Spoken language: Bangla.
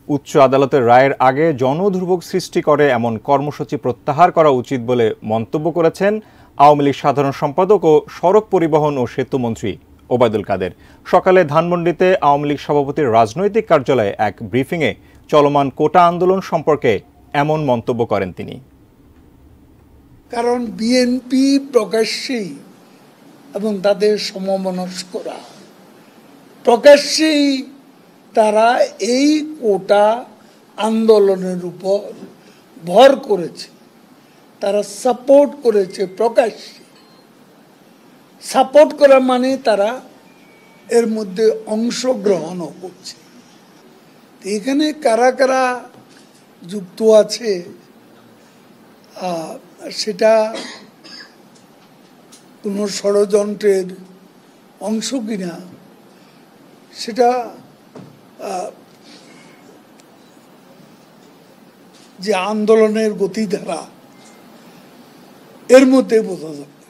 উচ্চ আদালতের রায়ের আগে জনদুর্ভোগ সৃষ্টি করে এমন কর্মসূচি প্রত্যাহার করা উচিত বলে মন্তব্য করেছেন আওয়ামী লীগ সাধারণ সম্পাদক ও সড়ক পরিবহন ও সেতুমন্ত্রী ওবায়দুল কাদের। সকালে ধানমন্ডিতে আওয়ামী লীগ সভাপতির রাজনৈতিক কার্যালয়ে এক ব্রিফিংয়ে চলমান কোটা আন্দোলন সম্পর্কে এমন মন্তব্য করেন তিনি। কারণ বিএনপি প্রকাশ্যেই এবং তাদের সমমনস্করা প্রকাশ্যেই তারা এই কোটা আন্দোলনের উপর ভর করেছে, তারা সাপোর্ট করেছে। প্রকাশ্যে সাপোর্ট করা মানে তারা এর মধ্যে অংশগ্রহণও করছে। এখানে কারা কারা যুক্ত আছে সেটা কোনো ষড়যন্ত্রের অংশ কিনা সেটা যে আন্দোলনের গতিধারা এর মধ্যে বোঝা যাবে।